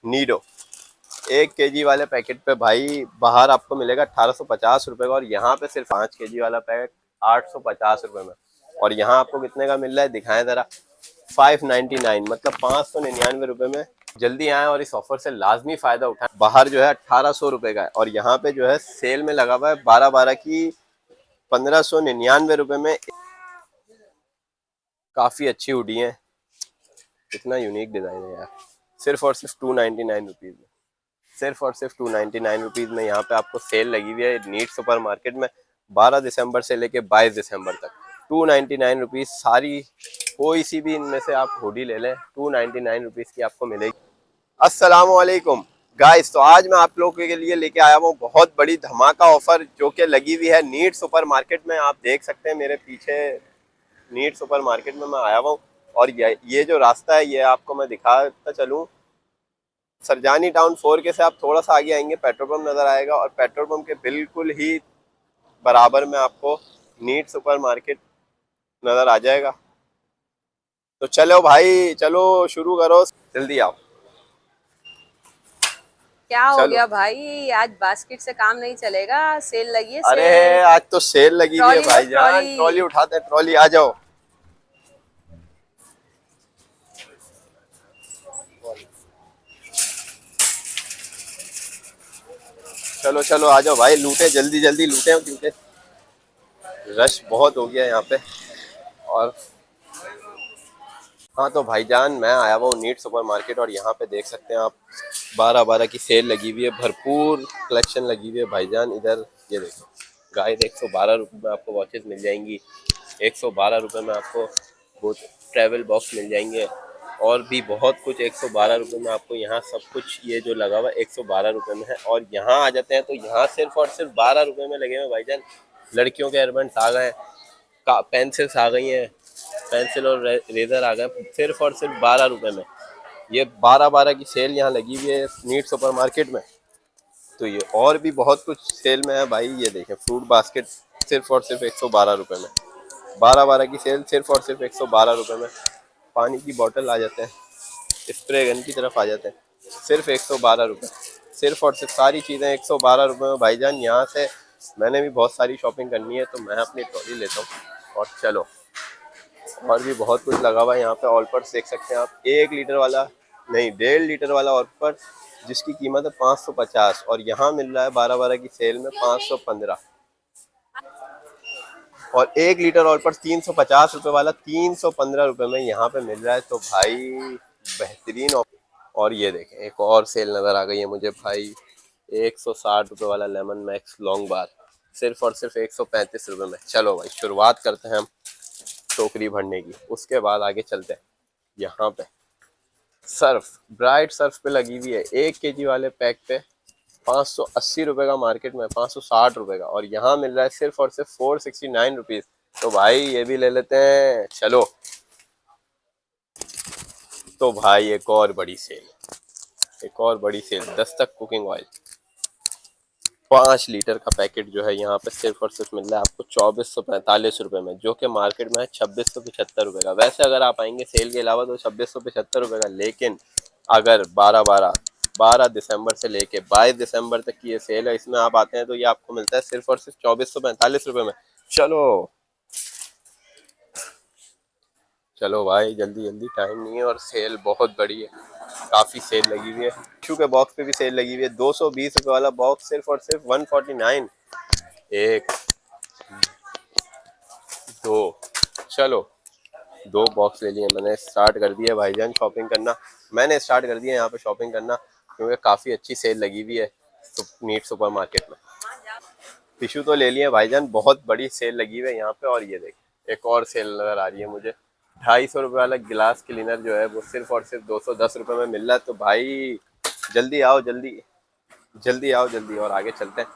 Nido 1 kg वाले packet पे भाई बाहर आपको मिलेगा 1850 रुपये का, और यहाँ पे सिर्फ 5 kg वाला पैकेट 850 रुपये में। और यहाँ आपको कितने का मिल रहा है दिखाएं जरा, 599, मतलब 599 रुपये में। जल्दी आए और इस ऑफर से लाजमी फायदा उठाएं। बाहर जो है 1800 रुपये का है, और यहाँ पे जो है सेल में लगा हुआ है 12 की 1599 रुपये में। काफी अच्छी हुडी है, इतना यूनिक डिजाइन है यार। सिर्फ और सिर्फ 299 रुपीज में, सिर्फ और सिर्फ 299 रुपीज में यहाँ पे आपको सेल लगी हुई है नीट सुपर मार्केट में। 12 दिसंबर से लेके 22 दिसंबर तक 299 रुपीज। सारी कोई सी भी इनमें से आप हुडी ले लें, 299 रुपीज की आपको मिलेगी। अस्सलाम वालेकुम गाइस, तो आज मैं आप लोगों के लिए लेके आया हूँ बहुत बड़ी धमाका ऑफर जो कि लगी हुई है नीट सुपर मार्केट में। आप देख सकते हैं मेरे पीछे नीट सुपर मार्केट में मैं आया हुआ हूँ, और ये जो रास्ता है ये आपको मैं दिखाता चलूँ। सरजानी टाउन 4 से आप थोड़ा सा आगे आएंगे, पेट्रोल पंप नज़र आएगा, और पेट्रोल पंप के बिल्कुल ही बराबर में आपको नीट सुपर मार्केट नज़र आ जाएगा। तो चलो भाई, चलो शुरू करो, जल्दी आओ। क्या हो चलो, गया भाई, आज बास्केट से काम नहीं चलेगा। सेल लगी है, अरे सेल। आज तो सेल लगी हुई है ट्रॉली लो, भाईजान। ट्रॉली। ट्रॉली उठाते हैं, ट्रॉली आ जाओ। चलो चलो आ जाओ भाई, लूटे जल्दी जल्दी लूटे, क्योंकि रश बहुत हो गया यहाँ पे। और हाँ तो भाईजान, मैं आया हुआ हूँ नीट सुपर मार्केट, और यहाँ पे देख सकते हैं आप 12 की सेल लगी हुई है, भरपूर कलेक्शन लगी हुई है भाईजान। इधर ये देखो गाइस, 112 रुपये में आपको वॉचेस मिल जाएंगी, 112 रुपये में आपको वो ट्रैवल बॉक्स मिल जाएंगे, और भी बहुत कुछ 112 रुपये में आपको यहाँ सब कुछ ये जो लगा हुआ है 112 रुपये में है। और यहाँ आ जाते हैं तो यहाँ सिर्फ और सिर्फ 12 रुपये में लगे हुए भाईजान। लड़कियों के एयरबड्स आ गए, पेंसिल्स आ गई हैं, पेंसिल और रेजर आ गए, सिर्फ और सिर्फ 12 रुपये में। ये 12 की सेल यहाँ लगी हुई है नीट सुपर मार्केट में। तो ये और भी बहुत कुछ सेल में है भाई। ये देखें, फ्रूट बास्केट सिर्फ और सिर्फ 112 रुपये में। 12 की सेल सिर्फ और सिर्फ 112 रुपये में। पानी की बोतल आ जाते हैं, स्प्रे गन की तरफ आ जाते हैं, सिर्फ 112 रुपये। सिर्फ और सिर्फ सारी चीज़ें 112 रुपये में भाईजान। यहाँ से मैंने भी बहुत सारी शॉपिंग करनी है, तो मैं अपनी ट्रॉली लेता हूँ। और चलो, और भी बहुत कुछ लगा हुआ है यहाँ पे। ऑल पर्स देख सकते हैं आप, 1 लीटर वाला नहीं 1.5 लीटर वाला ऑल पर्स जिसकी कीमत है 550, और यहाँ मिल रहा है 12 की सेल में 515। और 1 लीटर ऑल पर्स 350 रुपये वाला 315 रुपये में यहाँ पे मिल रहा है। तो भाई बेहतरीन ऑफर। और ये देखें, एक और सेल नज़र आ गई है मुझे भाई, 160 रुपये वाला लेमन मैक्स लॉन्ग बार सिर्फ और सिर्फ 135 रुपये में। चलो भाई, शुरुआत करते हैं हम टोकरी भरने की, उसके बाद आगे चलते हैं। यहाँ पे सर्फ, ब्राइट सर्फ पे लगी हुई है 1 kg वाले पैक पे 580 रुपये का, मार्केट में 560 रुपये का, और यहाँ मिल रहा है सिर्फ और सिर्फ 469 रुपीज़। तो भाई ये भी ले लेते हैं, चलो। तो भाई एक और बड़ी सेल, एक और बड़ी cell, Dastak cooking oil 5 litre का पैकेट जो है यहाँ पे सिर्फ और सिर्फ मिल रहा है आपको 2445 रुपये में, जो कि मार्केट में है 2675 रुपये का। वैसे अगर आप आएंगे सेल के अलावा तो 2675 रुपये का, लेकिन अगर 12 दिसंबर से लेके 22 दिसंबर तक की ये सेल है, इसमें आप आते हैं तो ये आपको मिलता है सिर्फ और सिर्फ 2445 रुपये में। चलो चलो भाई, जल्दी जल्दी, टाइम नहीं है, और सेल बहुत बड़ी है, काफ़ी सेल लगी हुई है। टिश्यू के बॉक्स पे भी सेल लगी हुई है, 220 रुपये वाला बॉक्स सिर्फ और सिर्फ 149। एक, दो, चलो 2 बॉक्स ले लिए मैंने। स्टार्ट कर दिया भाईजान शॉपिंग करना, मैंने स्टार्ट कर दिया यहाँ पे शॉपिंग करना, क्योंकि काफ़ी अच्छी सेल लगी हुई है नीट सुपर मार्केट में। टिश्यू तो ले लिए भाईजान, बहुत बड़ी सेल लगी हुई है यहाँ पे। और ये देख, एक और सेल नज़र आ रही है मुझे, 250 रुपये वाला गिलास क्लीनर जो है वो सिर्फ और सिर्फ 210 रुपये में मिल रहा है। तो भाई जल्दी आओ, जल्दी जल्दी आओ, जल्दी। और आगे चलते हैं,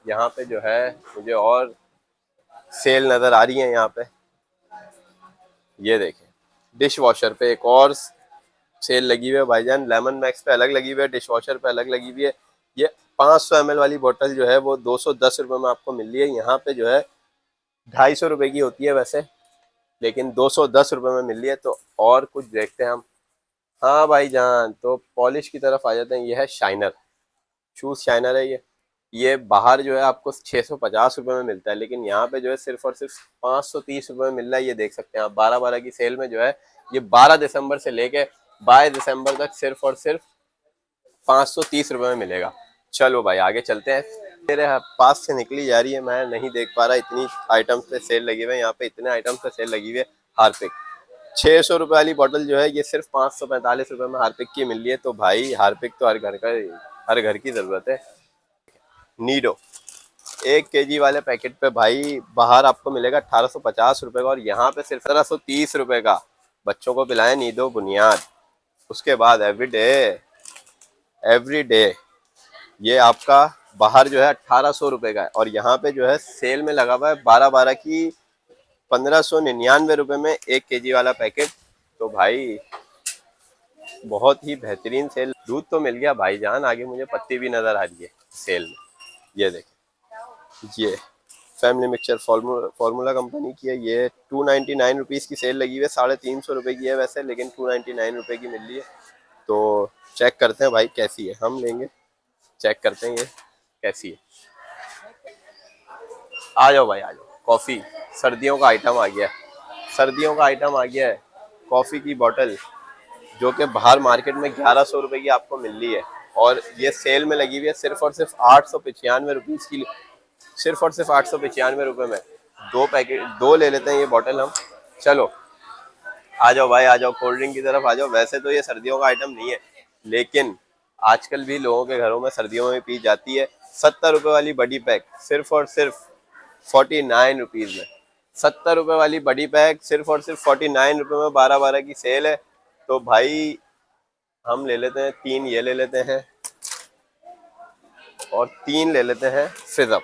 यहाँ पे जो है मुझे और सेल नज़र आ रही है यहाँ पे। ये देखें, डिश वॉशर पे एक और सेल लगी हुई है भाईजान। लेमन मैक्स पे अलग लगी हुई है, डिश वॉशर पे अलग लगी हुई है। ये 500 ml वाली बोतल जो है वो 210 रुपये में आपको मिल रही है। यहाँ पे जो है 250 रुपये की होती है वैसे, लेकिन 210 रुपये में मिल रही है। तो और कुछ देखते हैं हम, हाँ भाईजान, तो पॉलिश की तरफ आ जाते हैं। ये है शाइनर, शूज शाइनर है ये बाहर जो है आपको 650 रुपये में मिलता है, लेकिन यहाँ पे जो है सिर्फ और सिर्फ 530 रुपये में मिल रहा है। ये देख सकते हैं आप, 12/12 की सेल में जो है ये 12 दिसंबर से लेके 22 दिसंबर तक सिर्फ और सिर्फ 530 रुपये में मिलेगा। चलो भाई आगे चलते हैं। मेरे पास से निकली जा रही है, मैं नहीं देख पा रहा, इतनी आइटम्स पे सेल लगी हुई है यहाँ पे, इतने आइटम्स पे सेल लगी हुई है। हार्पिक 600 रुपये वाली बोतल जो है ये सिर्फ 545 रुपये में हार्पिक की मिल रही है। तो भाई हार्पिक तो हर घर की जरूरत है। नीडो 1 kg वाले पैकेट पे भाई बाहर आपको मिलेगा 1850 रुपये का, और यहाँ पे सिर्फ 1730 रुपये का। बच्चों को पिलाएं नीडो बुनियाद। उसके बाद एवरी डे ये आपका बाहर जो है 1800 रुपये का है, और यहाँ पे जो है सेल में लगा हुआ है 12/12 की 1599 रुपये में 1 kg वाला पैकेट। तो भाई बहुत ही बेहतरीन सेल। दूध तो मिल गया भाईजान, आगे मुझे पत्ती भी नजर आ रही है सेल में। ये देखें, ये फैमिली मिक्सचर फार्मूला कंपनी की है। ये 299 रुपीज़ की सेल लगी हुई है, 350 रुपये की है वैसे, लेकिन 299 रुपये की मिल रही है। तो चेक करते हैं भाई कैसी है, हम लेंगे, चेक करते हैं ये कैसी है। आ जाओ भाई आ जाओ। कॉफ़ी, सर्दियों का आइटम आ गया है, सर्दियों का आइटम आ गया है। कॉफ़ी की बोतल जो कि बाहर मार्केट में 1100 रुपये की आपको मिल रही है, और ये सेल में लगी हुई है सिर्फ और सिर्फ 895 रुपीज़ की। सिर्फ और सिर्फ 895 रुपये में 2 पैकेट, 2 ले लेते हैं ये बोतल हम। चलो आ जाओ भाई आ जाओ, कोल्ड ड्रिंक की तरफ आ जाओ। वैसे तो ये सर्दियों का आइटम नहीं है, लेकिन आजकल भी लोगों के घरों में सर्दियों में पी जाती है। 70 रुपये वाली बड़ी पैक सिर्फ और सिर्फ 49 रुपीज़ में। 70 रुपये वाली बड़ी पैक सिर्फ और सिर्फ 49 रुपये में, 12/12 की सेल है। तो भाई हम ले लेते हैं 3 ये ले लेते हैं, और 3 ले लेते हैं फिज़अप।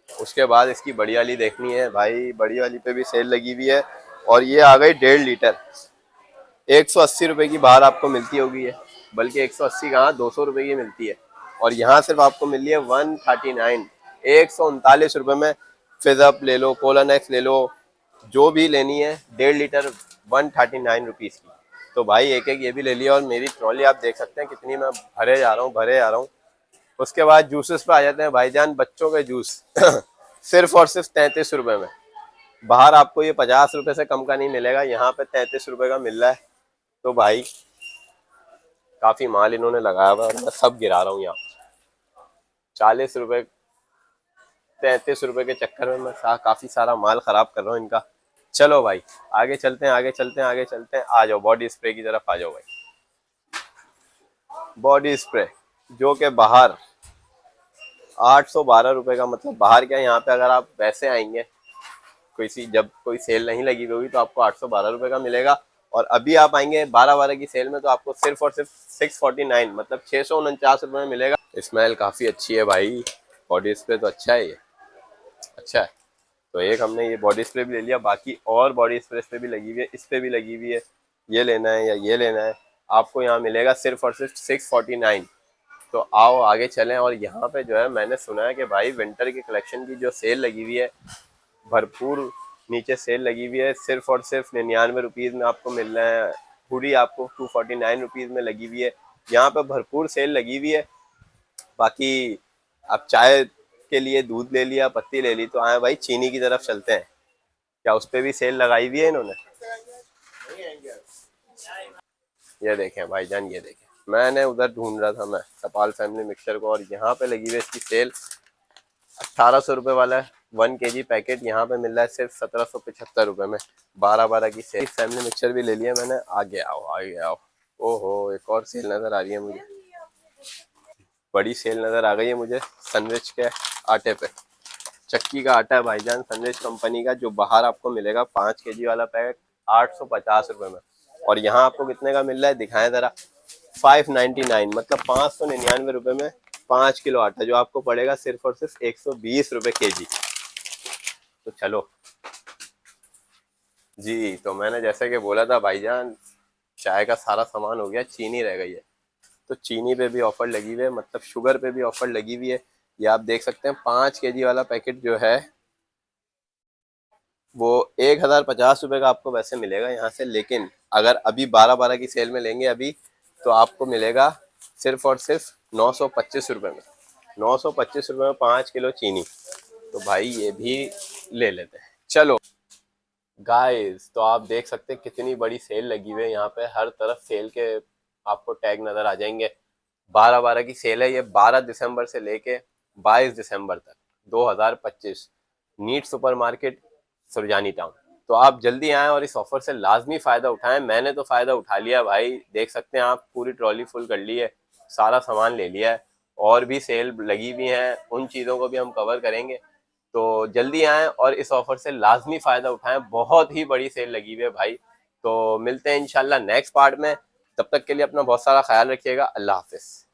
उसके बाद इसकी बड़ी वाली देखनी है भाई, बड़ी वाली पे भी सेल लगी हुई है, और ये आ गई 1.5 लीटर। 180 रुपये की बाहर आपको मिलती होगी ये, बल्कि 180 कहाँ, 200 रुपये की मिलती है, और यहाँ सिर्फ आपको मिल रही है 139, 139 रुपये में। फिज़अप ले लो, कोलानेक्स ले लो, जो भी लेनी है 1.5 लीटर 139 रुपीज़ की। तो भाई एक एक ये भी ले लिया, और मेरी ट्रॉली आप देख सकते हैं कितनी मैं भरे जा रहा हूँ, भरे जा रहा हूँ। उसके बाद जूसेस पे आ जाते हैं भाईजान। बच्चों के जूस सिर्फ और सिर्फ 33 रुपये में। बाहर आपको ये 50 रुपये से कम का नहीं मिलेगा, यहाँ पे 33 रुपये का मिल रहा है। तो भाई काफी माल इन्होंने लगाया हुआ है, और मैं सब गिरा रहा हूँ यहाँ। 40 रुपये, 33 रुपये के चक्कर में मैं काफी सारा माल खराब कर रहा हूँ इनका। चलो भाई आगे चलते हैं, आगे चलते हैं, आगे चलते हैं। आ जाओ बॉडी स्प्रे की तरफ आ जाओ भाई। बॉडी स्प्रे जो कि बाहर 812 रुपये का, मतलब बाहर क्या, यहाँ पे अगर आप वैसे आएंगे जब कोई सेल नहीं लगी हुई होगी तो आपको 812 रुपये का मिलेगा, और अभी आप आएंगे 12/12 की सेल में तो आपको सिर्फ और सिर्फ 649, मतलब 649 रुपये में मिलेगा। स्मेल काफ़ी अच्छी है भाई, बॉडी स्प्रे तो अच्छा है ये, अच्छा है। तो एक हमने ये बॉडी स्प्रे भी ले लिया, बाकी और बॉडी स्प्रे पे भी लगी हुई है, इस पे भी लगी हुई है। ये लेना है या ये लेना है, आपको यहाँ मिलेगा सिर्फ और सिर्फ 649। तो आओ आगे चलें। और यहाँ पे जो है मैंने सुना है कि भाई विंटर के कलेक्शन की जो सेल लगी हुई है, भरपूर नीचे सेल लगी हुई है, सिर्फ और सिर्फ 99 रुपीज़ में आपको मिल रहा है। हुडी आपको 249 रुपीज़ में लगी हुई है। यहाँ पे भरपूर सेल लगी हुई है। बाकी आप चाय के लिए दूध ले लिया, पत्ती ले ली, तो आए भाई चीनी की तरफ चलते हैं। क्या उस पर भी सेल लगाई हुई है इन्होंने? ये देखें भाईजान, ये देखें, मैंने उधर ढूंढ रहा था मैं सपाल फैमिली मिक्सचर को, और यहाँ पे लगी हुई है इसकी सेल। 1800 रुपये वाला 1 kg पैकेट यहाँ पे मिल रहा है सिर्फ 1775 रुपये में। 12/12 की सेल। फैमिली मिक्सचर भी ले लिया मैंने। आगे आओ आगे आओ। ओहो एक और सेल नजर आ रही है मुझे, बड़ी सेल नजर आ गई है मुझे सनरिच के आटे पे। चक्की का आटा है भाईजान, सनरिच कंपनी का, जो बाहर आपको मिलेगा 5 kg वाला पैकेट 850 रुपये में, और यहाँ आपको कितने का मिल रहा है दिखाएं जरा, 599, मतलब 599 रुपये में 5 किलो आटा, जो आपको पड़ेगा सिर्फ और सिर्फ 120 रुपये kg। तो चलो जी, तो मैंने जैसे कि बोला था भाईजान, चाय का सारा सामान हो गया, चीनी रह गई है। तो चीनी पे भी ऑफर लगी हुई है, मतलब शुगर पे भी ऑफर लगी हुई है। ये आप देख सकते हैं 5 kg वाला पैकेट जो है वो 1050 रुपये का आपको वैसे मिलेगा यहाँ से, लेकिन अगर अभी 12-12 की सेल में लेंगे अभी तो आपको मिलेगा सिर्फ और सिर्फ 925 रुपये में। 925 रुपये में 5 किलो चीनी। तो भाई ये भी ले लेते हैं। चलो गाइस, तो आप देख सकते हैं कितनी बड़ी सेल लगी हुई है यहाँ पे, हर तरफ सेल के आपको टैग नजर आ जाएंगे। 12-12 की सेल है ये, 12 दिसंबर से लेके 22 दिसंबर तक 2025, neat super market, Surjani town. तो आप जल्दी आएँ और इस ऑफर से लाजमी फ़ायदा उठाएं। मैंने तो फ़ायदा उठा लिया भाई, देख सकते हैं आप, पूरी ट्रॉली फुल कर ली है, सारा सामान ले लिया है। और भी सेल लगी हुई हैं, उन चीज़ों को भी हम कवर करेंगे। तो जल्दी आएँ और इस ऑफर से लाजमी फ़ायदा उठाएं, बहुत ही बड़ी सेल लगी हुई है भाई। तो मिलते हैं इंशाल्लाह नेक्स्ट पार्ट में, तब तक के लिए अपना बहुत सारा ख्याल रखिएगा। अल्लाह हाफिज़।